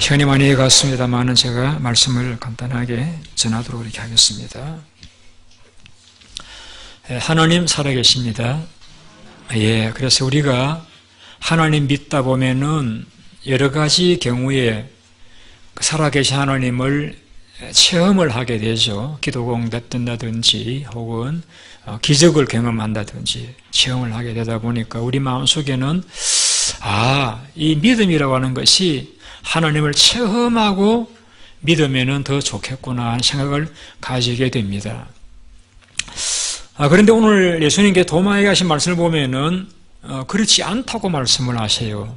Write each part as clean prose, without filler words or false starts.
시간이 많이 갔습니다만은 제가 말씀을 간단하게 전하도록 이렇게 하겠습니다. 하나님 살아계십니다. 그래서 우리가 하나님 믿다 보면은 여러 가지 경우에 살아계신 하나님을 체험을 하게 되죠. 기도가 응답된다든지 혹은 기적을 경험한다든지 체험을 하게 되다 보니까 우리 마음속에는 이 믿음이라고 하는 것이 하나님을 체험하고 믿으면 더 좋겠구나 하는 생각을 가지게 됩니다. 그런데 오늘 예수님께 도마에게 하신 말씀을 보면은 그렇지 않다고 말씀을 하세요.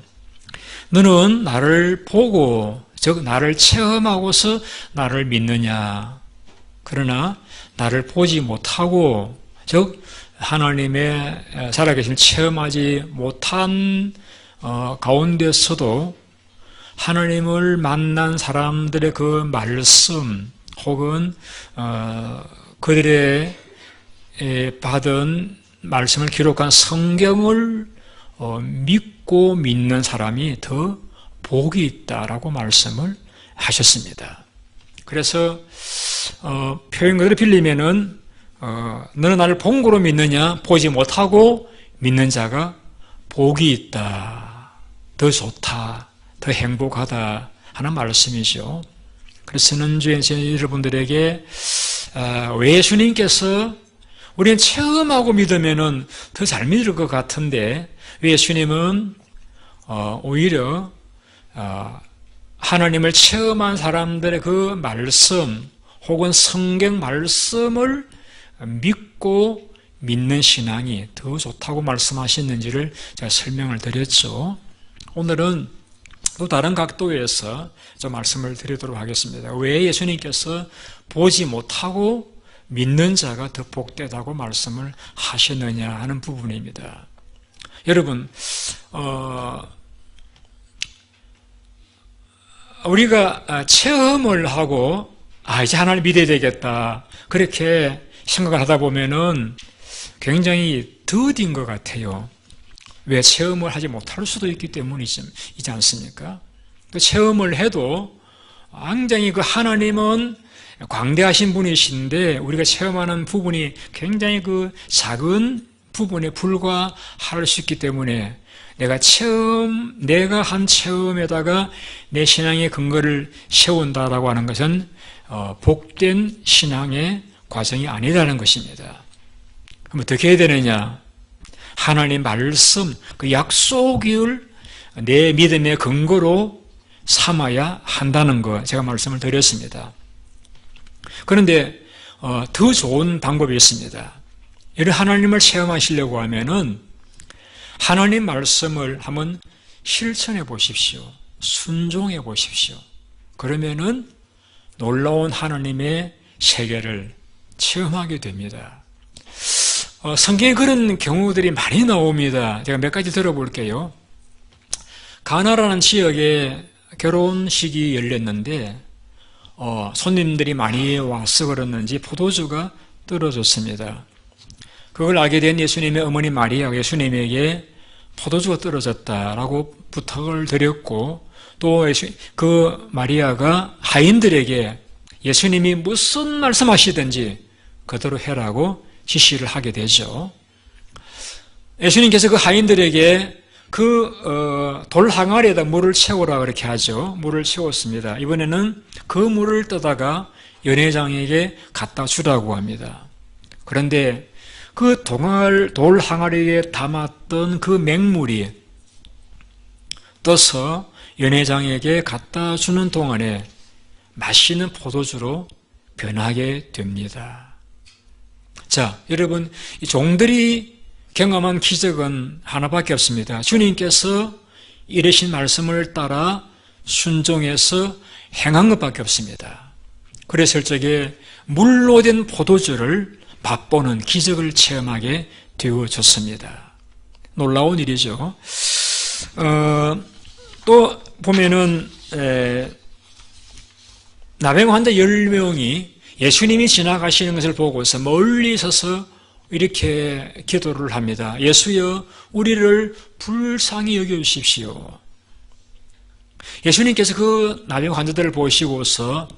너는 나를 보고, 즉 나를 체험하고서 나를 믿느냐. 그러나 나를 보지 못하고, 즉 하나님의 살아계신 체험하지 못한 가운데서도 하나님을 만난 사람들의 그 말씀 혹은 그들의 받은 말씀을 기록한 성경을 믿고 믿는 사람이 더 복이 있다라고 말씀을 하셨습니다. 그래서 표현 그대로 빌리면은 너는 나를 본 거로 믿느냐, 보지 못하고 믿는 자가 복이 있다, 더 좋다, 더 행복하다 하는 말씀이죠. 그래서 지난주에 여러분들에게 왜 예수님께서 우리는 체험하고 믿으면 더 잘 믿을 것 같은데 왜 예수님은 오히려 하나님을 체험한 사람들의 그 말씀 혹은 성경 말씀을 믿고 믿는 신앙이 더 좋다고 말씀하셨는지를 제가 설명을 드렸죠. 오늘은 또 다른 각도에서 좀 말씀을 드리도록 하겠습니다. 왜 예수님께서 보지 못하고 믿는 자가 더 복되다고 말씀을 하셨느냐 하는 부분입니다. 여러분, 우리가 체험을 하고 이제 하나님 믿어야 되겠다 그렇게 생각을 하다 보면은 굉장히 더딘 것 같아요. 왜? 체험을 하지 못할 수도 있기 때문이지 않습니까? 그 체험을 해도 굉장히 그 하나님은 광대하신 분이신데 우리가 체험하는 부분이 굉장히 그 작은 부분에 불과할 수 있기 때문에 내가 한 체험에다가 내 신앙의 근거를 세운다라고 하는 것은 복된 신앙의 과정이 아니라는 것입니다. 그럼 어떻게 해야 되느냐? 하나님 말씀, 그 약속을 내 믿음의 근거로 삼아야 한다는 거 제가 말씀을 드렸습니다. 그런데 더 좋은 방법이 있습니다. 이런 하나님을 체험하시려고 하면은 하나님 말씀을 한번 실천해 보십시오. 순종해 보십시오. 그러면은 놀라운 하나님의 세계를 체험하게 됩니다. 성경에 그런 경우들이 많이 나옵니다. 제가 몇 가지 들어볼게요. 가나라는 지역에 결혼식이 열렸는데 손님들이 많이 와서 그랬는지 포도주가 떨어졌습니다. 그걸 알게 된 예수님의 어머니 마리아가 예수님에게 포도주가 떨어졌다라고 부탁을 드렸고 또 그 마리아가 하인들에게 예수님이 무슨 말씀하시든지 그대로 해라고 지시를 하게 되죠. 예수님께서 그 하인들에게 돌 항아리에다 물을 채우라 그렇게 하죠. 물을 채웠습니다. 이번에는 그 물을 떠다가 연회장에게 갖다 주라고 합니다. 그런데 그 돌 항아리에 담았던 그 맹물이 떠서 연회장에게 갖다 주는 동안에 맛있는 포도주로 변하게 됩니다. 자, 여러분, 이 종들이 경험한 기적은 하나밖에 없습니다. 주님께서 이르신 말씀을 따라 순종해서 행한 것밖에 없습니다. 그랬을 적에 물로 된 포도주를 맛보는 기적을 체험하게 되어졌습니다. 놀라운 일이죠. 또 보면은 나병 환자 10명이 예수님이 지나가시는 것을 보고서 멀리 서서 이렇게 기도를 합니다. 예수여, 우리를 불쌍히 여겨주십시오. 예수님께서 그 나병 환자들을 보시고서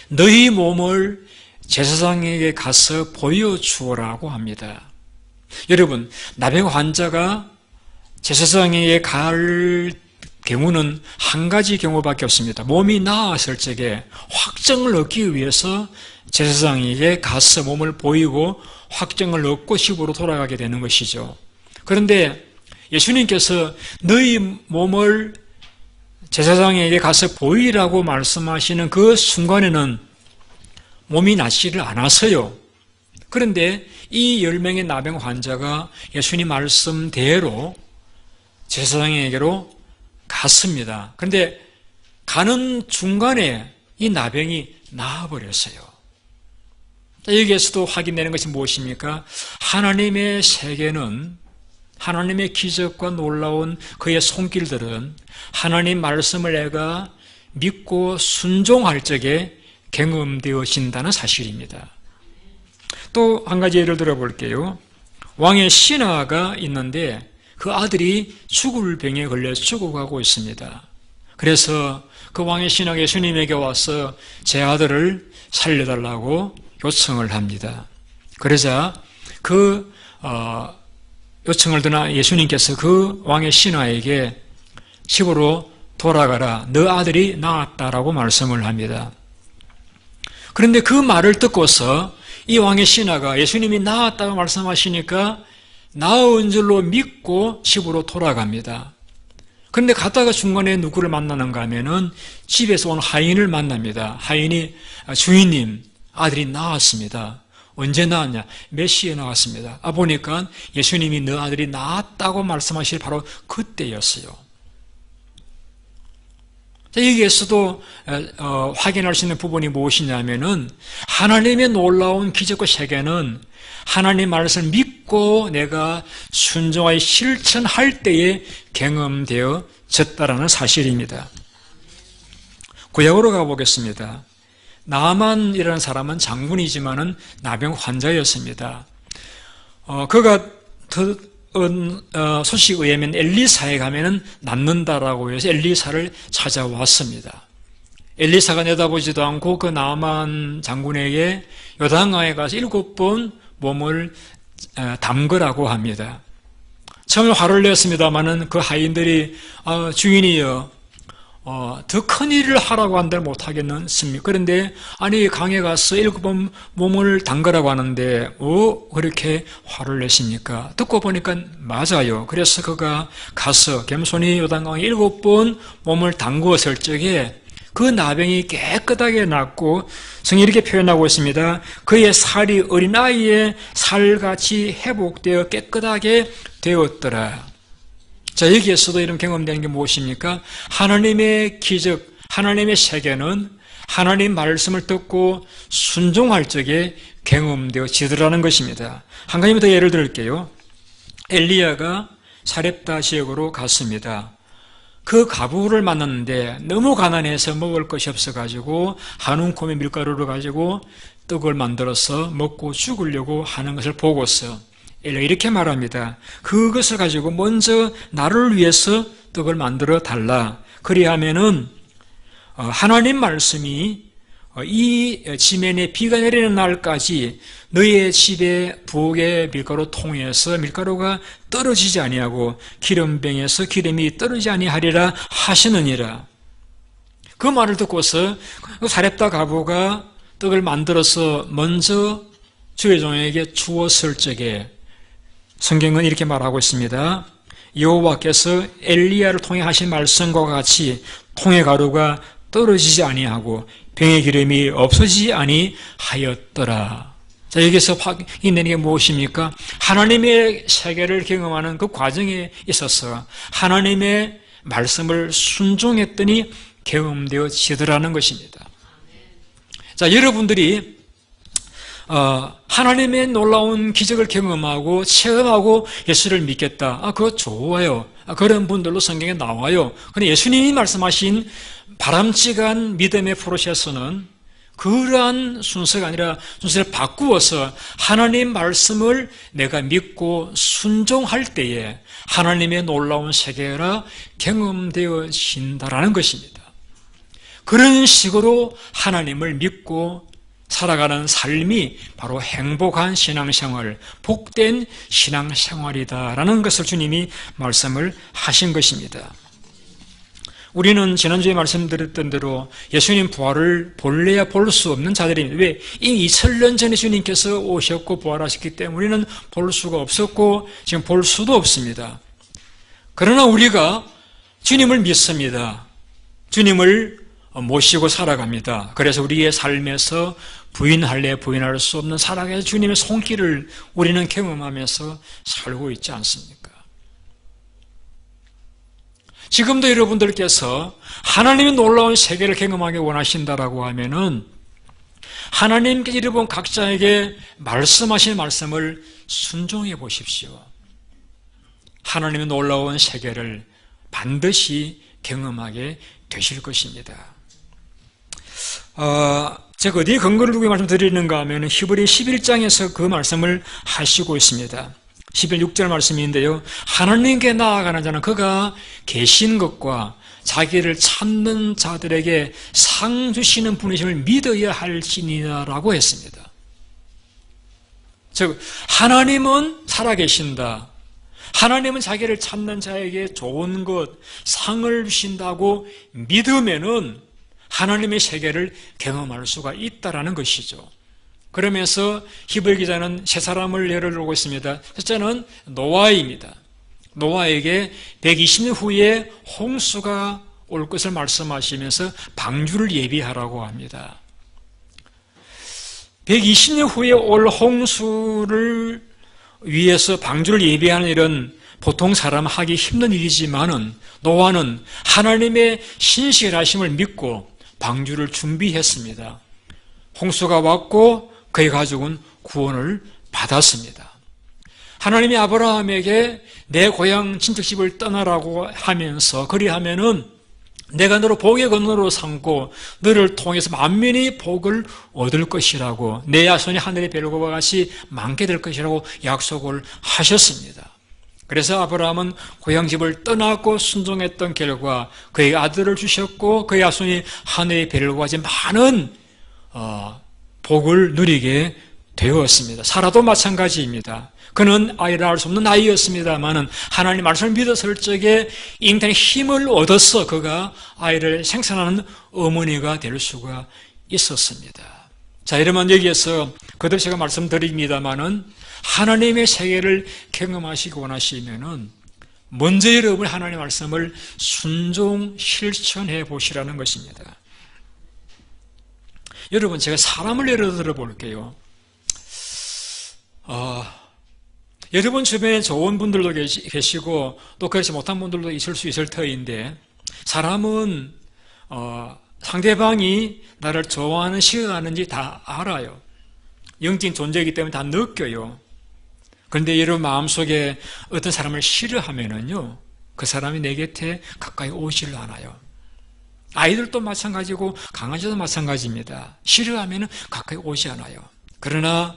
너희 몸을 제사장에게 가서 보여주오라고 합니다. 여러분, 나병 환자가 제사장에게 갈 경우는 한 가지 경우밖에 없습니다. 몸이 나았을 적에 확정을 얻기 위해서 제사장에게 가서 몸을 보이고 확정을 얻고 집으로 돌아가게 되는 것이죠. 그런데 예수님께서 너희 몸을 제사장에게 가서 보이라고 말씀하시는 그 순간에는 몸이 낫지를 않았어요. 그런데 이 10명의 나병 환자가 예수님 말씀대로 제사장에게로 갔습니다. 그런데 가는 중간에 이 나병이 나아버렸어요. 여기에서도 확인되는 것이 무엇입니까? 하나님의 세계는, 하나님의 기적과 놀라운 그의 손길들은 하나님 말씀을 내가 믿고 순종할 적에 경험되어진다는 사실입니다. 또 한 가지 예를 들어볼게요. 왕의 신하가 있는데 그 아들이 죽을 병에 걸려 죽어가고 있습니다. 그래서 그 왕의 신하가 예수님에게 와서 제 아들을 살려달라고 요청을 합니다. 그러자 그 요청을 듣는 예수님께서 그 왕의 신하에게 집으로 돌아가라. 너 아들이 나았다라고 말씀을 합니다. 그런데 그 말을 듣고서 이 왕의 신하가 예수님이 나았다고 말씀하시니까 나은 줄로 믿고 집으로 돌아갑니다. 그런데 갔다가 중간에 누구를 만나는가 하면은 집에서 온 하인을 만납니다. 하인이 주인님, 아들이 나았습니다. 언제 나았냐? 몇 시에 나왔습니다. 보니까 예수님이 너 아들이 나았다고 말씀하실 바로 그때였어요. 여기에서도 확인할 수 있는 부분이 무엇이냐면은 하나님의 놀라운 기적과 세계는 하나님 말씀을 믿고 내가 순종하여 실천할 때에 경험되어졌다라는 사실입니다. 구약으로 가보겠습니다. 나아만이라는 사람은 장군이지만은 나병 환자였습니다. 그가 소식에 의하면 엘리사에 가면은 낫는다라고 해서 엘리사를 찾아왔습니다. 엘리사가 내다보지도 않고 그 나아만 장군에게 요단강에 가서 7번 몸을 담그라고 합니다. 처음에 화를 냈습니다마는 그 하인들이 주인이여 더 큰 일을 하라고 한들 못하겠습니까? 그런데 아니 강에 가서 7번 몸을 담그라고 하는데 그렇게 화를 내십니까? 듣고 보니까 맞아요. 그래서 그가 가서 겸손히 요단강에 7번 몸을 담그었을 적에 그 나병이 깨끗하게 낫고 성경이 이렇게 표현하고 있습니다. 그의 살이 어린아이의 살같이 회복되어 깨끗하게 되었더라. 자, 여기에서도 이런 경험되는 게 무엇입니까? 하나님의 기적, 하나님의 세계는 하나님 말씀을 듣고 순종할 적에 경험되어지더라는 것입니다. 한 가지 더 예를 들을게요. 엘리야가 사렙다 지역으로 갔습니다. 그 과부를 만났는데 너무 가난해서 먹을 것이 없어가지고 한 움큼의 밀가루를 가지고 떡을 만들어서 먹고 죽으려고 하는 것을 보고서 엘리야가 이렇게 말합니다. 그것을 가지고 먼저 나를 위해서 떡을 만들어 달라. 그리하면은 하나님 말씀이 이 지면에 비가 내리는 날까지 너희의 집에 부엌의 밀가루 통에서 밀가루가 떨어지지 아니하고 기름병에서 기름이 떨어지지 아니하리라 하시느니라. 그 말을 듣고서 사렙다 과부가 떡을 만들어서 먼저 주의 종에게 주었을 적에 성경은 이렇게 말하고 있습니다. 여호와께서 엘리야를 통해 하신 말씀과 같이 통의 가루가 떨어지지 아니하고 병의 기름이 없어지지 아니하였더라. 자, 여기서 확인되는 게 무엇입니까? 하나님의 세계를 경험하는 그 과정에 있어서 하나님의 말씀을 순종했더니 경험되어지더라는 것입니다. 자, 여러분들이 하나님의 놀라운 기적을 경험하고 체험하고 예수를 믿겠다. 그거 좋아요. 그런 분들로 성경에 나와요. 그런데 예수님이 말씀하신 바람직한 믿음의 프로세스는 그러한 순서가 아니라 순서를 바꾸어서 하나님 말씀을 내가 믿고 순종할 때에 하나님의 놀라운 세계가 경험되어진다라는 것입니다. 그런 식으로 하나님을 믿고 살아가는 삶이 바로 행복한 신앙생활, 복된 신앙생활이다라는 것을 주님이 말씀을 하신 것입니다. 우리는 지난주에 말씀드렸던 대로 예수님 부활을 볼래야 볼 수 없는 자들입니다. 왜? 이미 2000년 전에 주님께서 오셨고 부활하셨기 때문에 우리는 볼 수가 없었고 지금 볼 수도 없습니다. 그러나 우리가 주님을 믿습니다. 주님을 모시고 살아갑니다. 그래서 우리의 삶에서 부인할래 부인할 수 없는 사랑의 주님의 손길을 우리는 경험하면서 살고 있지 않습니까? 지금도 여러분들께서 하나님의 놀라운 세계를 경험하기 원하신다라고 하면은 하나님께서 여러분 각자에게 말씀하신 말씀을 순종해 보십시오. 하나님의 놀라운 세계를 반드시 경험하게 되실 것입니다. 제가 어디에 근거를 두고 말씀드리는가 하면 히브리 11장에서 그 말씀을 하시고 있습니다. 11, 6절 말씀인데요. 하나님께 나아가는 자는 그가 계신 것과 자기를 찾는 자들에게 상 주시는 분이심을 믿어야 할지니라라고 했습니다. 즉 하나님은 살아계신다. 하나님은 자기를 찾는 자에게 좋은 것, 상을 주신다고 믿으면은 하나님의 세계를 경험할 수가 있다라는 것이죠. 그러면서 히브리 기자는 세 사람을 예를 들고 있습니다. 첫째는 노아입니다. 노아에게 120년 후에 홍수가 올 것을 말씀하시면서 방주를 예비하라고 합니다. 120년 후에 올 홍수를 위해서 방주를 예비하는 일은 보통 사람 하기 힘든 일이지만은 노아는 하나님의 신실하심을 믿고 방주를 준비했습니다. 홍수가 왔고 그의 가족은 구원을 받았습니다. 하나님이 아브라함에게 내 고향 친척집을 떠나라고 하면서 그리하면은 내가 너를 복의 근원으로 삼고 너를 통해서 만민이 복을 얻을 것이라고 내 자손이 하늘의 별과 같이 많게 될 것이라고 약속을 하셨습니다. 그래서 아브라함은 고향집을 떠나고 순종했던 결과 그의 아들을 주셨고 그의 자손이 하늘의 별과 같이 많은 복을 누리게 되었습니다. 사라도 마찬가지입니다. 그는 아이를 낳을 수 없는 아이였습니다만은 하나님 말씀을 믿었을 적에 잉태의 힘을 얻어서 그가 아이를 생산하는 어머니가 될 수가 있었습니다. 자, 여러분 여기에서 그대로 제가 말씀드립니다만은 하나님의 세계를 경험하시기 원하시면은 먼저 여러분 하나님의 말씀을 순종 실천해 보시라는 것입니다. 여러분 제가 사람을 예를 들어 볼게요. 여러분 주변에 좋은 분들도 계시고 또 그렇지 못한 분들도 있을 수 있을 터인데 사람은 상대방이 나를 좋아하는 싫어하는지 다 알아요. 영적인 존재이기 때문에 다 느껴요. 그런데 여러분 마음속에 어떤 사람을 싫어하면은요 그 사람이 내 곁에 가까이 오지를 않아요. 아이들도 마찬가지고 강아지도 마찬가지입니다. 싫어하면은 가까이 오지 않아요. 그러나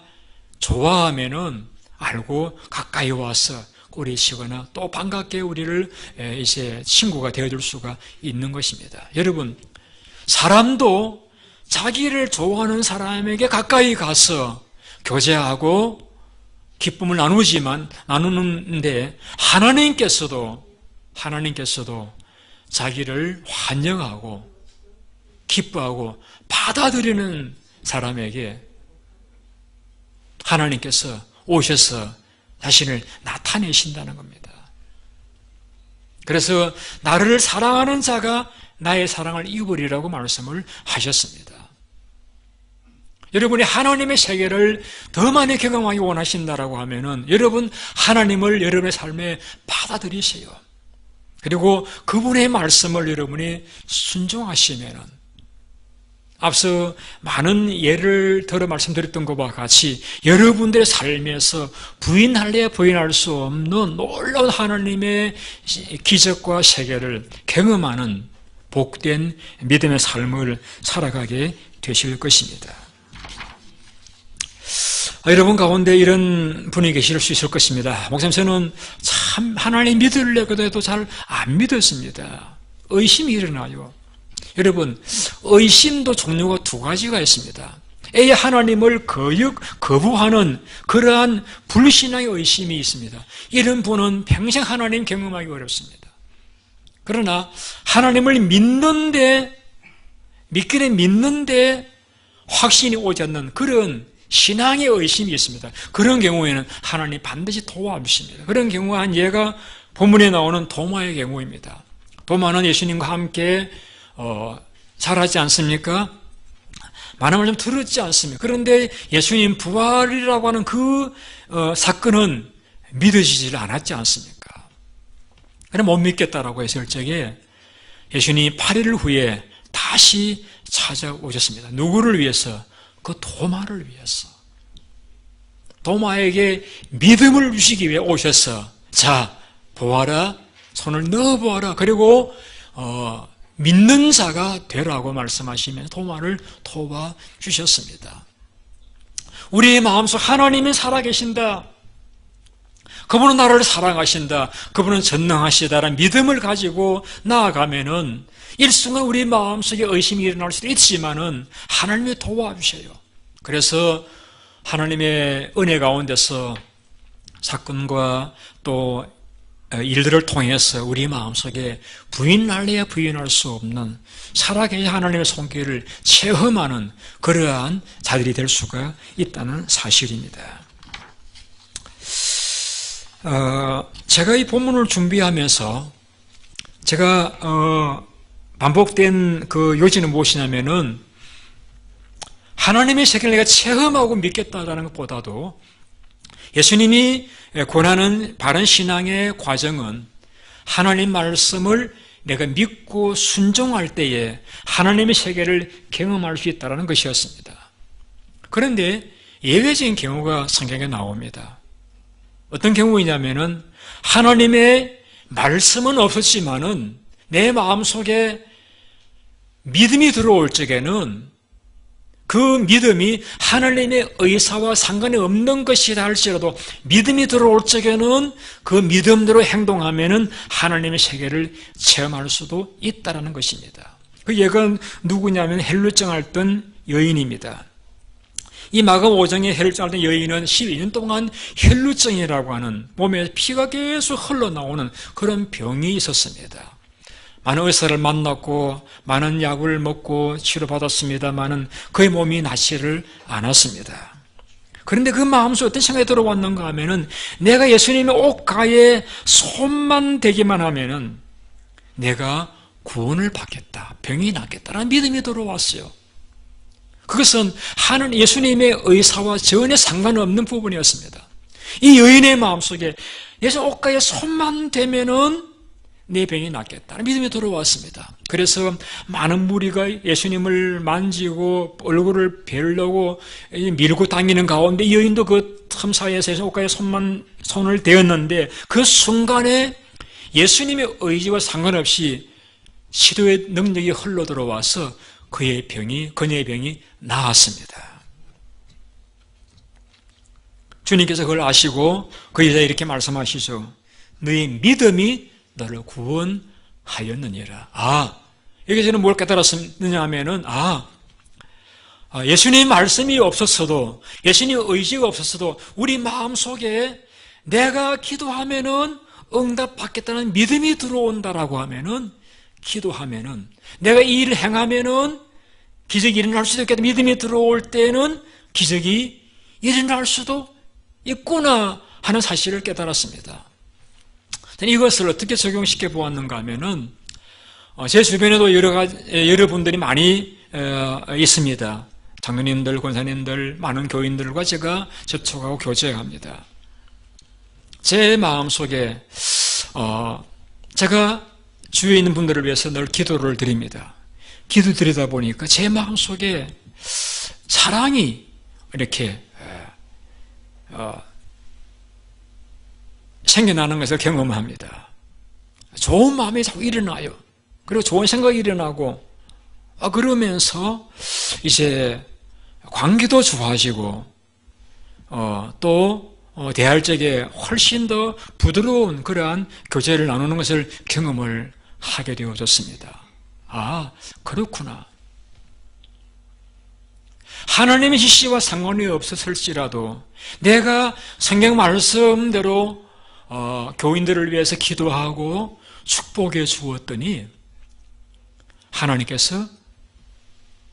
좋아하면은 알고 가까이 와서 꼬리치거나 또 반갑게 우리를 이제 친구가 되어줄 수가 있는 것입니다. 여러분, 사람도 자기를 좋아하는 사람에게 가까이 가서 교제하고 기쁨을 나누는데 하나님께서도 자기를 환영하고 기뻐하고 받아들이는 사람에게 하나님께서 오셔서 자신을 나타내신다는 겁니다. 그래서 나를 사랑하는 자가 나의 사랑을 입으리라고 말씀을 하셨습니다. 여러분이 하나님의 세계를 더 많이 경험하기 원하신다라고 하면은 여러분 하나님을 여러분의 삶에 받아들이세요. 그리고 그분의 말씀을 여러분이 순종하시면은 앞서 많은 예를 들어 말씀드렸던 것과 같이 여러분들의 삶에서 부인할래야 부인할 수 없는 놀라운 하나님의 기적과 세계를 경험하는 복된 믿음의 삶을 살아가게 되실 것입니다. 여러분 가운데 이런 분이 계실 수 있을 것입니다. 목사님, 저는 참 하나님 믿으려고 해도 잘 안 믿었습니다. 의심이 일어나요. 여러분, 의심도 종류가 두 가지가 있습니다. A, 하나님을 거부하는 그러한 불신앙의 의심이 있습니다. 이런 분은 평생 하나님 경험하기 어렵습니다. 그러나 하나님을 믿기는 믿는데 확신이 오지 않는 그런 신앙의 의심이 있습니다. 그런 경우에는 하나님 반드시 도와주십니다. 그런 경우가 한 예가 본문에 나오는 도마의 경우입니다. 도마는 예수님과 함께 자라지 않습니까? 많은 말 좀 들었지 않습니까? 그런데 예수님 부활이라고 하는 그 사건은 믿어지질 않았지 않습니까? 그럼 못 믿겠다라고 했을 적에 예수님이 8일 후에 다시 찾아오셨습니다. 누구를 위해서? 그 도마를 위해서. 도마에게 믿음을 주시기 위해 오셔서, 자, 보아라, 손을 넣어보아라. 그리고 믿는 자가 되라고 말씀하시며 도마를 도와주셨습니다. 우리의 마음속 하나님은 살아계신다. 그분은 나를 사랑하신다. 그분은 전능하시다라는 믿음을 가지고 나아가면은 일순간 우리 마음속에 의심이 일어날 수도 있지만은 하나님이 도와주셔요. 그래서 하나님의 은혜 가운데서 사건과 또 일들을 통해서 우리 마음속에 부인할래야 부인할 수 없는 살아계신 하나님의 손길을 체험하는 그러한 자들이 될 수가 있다는 사실입니다. 제가 이 본문을 준비하면서 제가 반복된 그 요지는 무엇이냐면은 하나님의 세계를 내가 체험하고 믿겠다라는 것보다도 예수님이 권하는 바른 신앙의 과정은 하나님 말씀을 내가 믿고 순종할 때에 하나님의 세계를 경험할 수 있다는 것이었습니다. 그런데 예외적인 경우가 성경에 나옵니다. 어떤 경우이냐면은 하나님의 말씀은 없었지만은 내 마음속에 믿음이 들어올 적에는 그 믿음이 하나님의 의사와 상관이 없는 것이라 할지라도 믿음이 들어올 적에는 그 믿음대로 행동하면은 하나님의 세계를 체험할 수도 있다는 것입니다. 그 예가 누구냐면 헬루증 앓던 여인입니다. 이 마감 5장의 헬루증 앓던 여인은 12년 동안 헬루증이라고 하는 몸에 피가 계속 흘러나오는 그런 병이 있었습니다. 많은 의사를 만났고 많은 약을 먹고 치료받았습니다마는 그의 몸이 낫지를 않았습니다. 그런데 그 마음속에 어떤 생각이 들어왔는가 하면은 내가 예수님의 옷가에 손만 대기만 하면은 내가 구원을 받겠다, 병이 낫겠다라는 믿음이 들어왔어요. 그것은 예수님의 의사와 전혀 상관없는 부분이었습니다. 이 여인의 마음속에 예수 옷가에 손만 대면은 내 병이 낫겠다는 믿음이 들어왔습니다. 그래서 많은 무리가 예수님을 만지고 얼굴을 베려고 밀고 당기는 가운데 이 여인도 그 틈 사이에서 옷가에 손을 대었는데 그 순간에 예수님의 의지와 상관없이 치료의 능력이 흘러 들어와서 그녀의 병이 나았습니다. 주님께서 그걸 아시고 그 여자에 이렇게 말씀하시죠. 너의 믿음이 너를 구원하였느니라. 여기 저는 뭘 깨달았느냐 하면은, 예수님 말씀이 없었어도, 예수님 의지가 없었어도, 우리 마음 속에 내가 기도하면은 응답받겠다는 믿음이 들어온다라고 하면은, 기도하면은, 내가 이 일을 행하면은 기적이 일어날 수도 있겠다. 믿음이 들어올 때는 기적이 일어날 수도 있구나 하는 사실을 깨달았습니다. 이것을 어떻게 적용시켜 보았는가 하면은, 제 주변에도 여러분들이 많이 있습니다. 장로님들, 권사님들, 많은 교인들과 제가 접촉하고 교제합니다. 제 마음속에, 제가 주위에 있는 분들을 위해서 늘 기도를 드립니다. 기도 드리다 보니까 제 마음속에 사랑이 이렇게, 생겨나는 것을 경험합니다. 좋은 마음이 자꾸 일어나요. 그리고 좋은 생각이 일어나고 그러면서 이제 관계도 좋아지고 또 대할 적에 훨씬 더 부드러운 그러한 교제를 나누는 것을 경험을 하게 되어졌습니다. 아, 그렇구나. 하나님의 지시와 상관이 없었을지라도 내가 성경 말씀대로 교인들을 위해서 기도하고 축복해 주었더니 하나님께서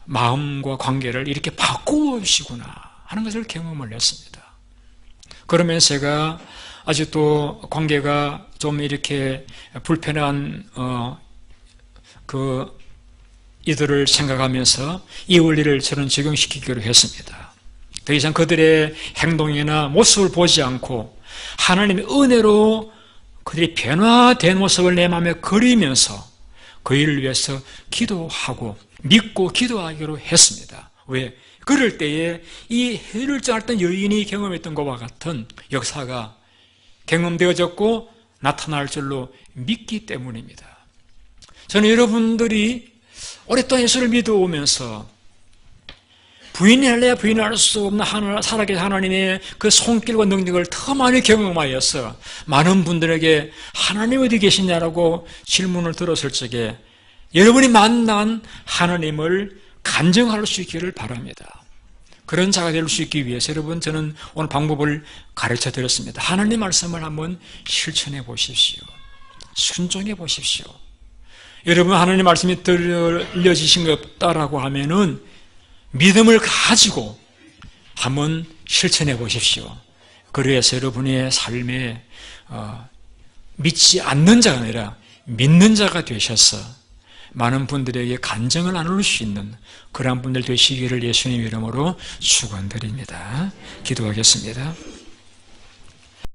마음과 관계를 이렇게 바꾸어 주시구나 하는 것을 경험을 했습니다. 그러면서 제가 아직도 관계가 좀 이렇게 불편한 이들을 생각하면서 이 원리를 저는 적용시키기로 했습니다. 더 이상 그들의 행동이나 모습을 보지 않고 하나님의 은혜로 그들이 변화된 모습을 내 마음에 그리면서 그 일을 위해서 기도하고 믿고 기도하기로 했습니다. 왜? 그럴 때에 이 해를 앓던 여인이 경험했던 것과 같은 역사가 경험되어졌고 나타날 줄로 믿기 때문입니다. 저는 여러분들이 오랫동안 예수를 믿어오면서 부인할래야 부인할 수 없는 살아계신 하나님의 그 손길과 능력을 더 많이 경험하여서 많은 분들에게 하나님 어디 계시냐라고 질문을 들었을 적에 여러분이 만난 하나님을 간증할 수 있기를 바랍니다. 그런 자가 될 수 있기 위해서 여러분 저는 오늘 방법을 가르쳐 드렸습니다. 하나님 말씀을 한번 실천해 보십시오. 순종해 보십시오. 여러분 하나님 말씀이 들려지신 것 없다라고 하면은 믿음을 가지고 한번 실천해 보십시오. 그래서 여러분의 삶에 믿지 않는 자가 아니라 믿는 자가 되셔서 많은 분들에게 간증을 나눌 수 있는 그러한 분들 되시기를 예수님 이름으로 축원드립니다. 기도하겠습니다.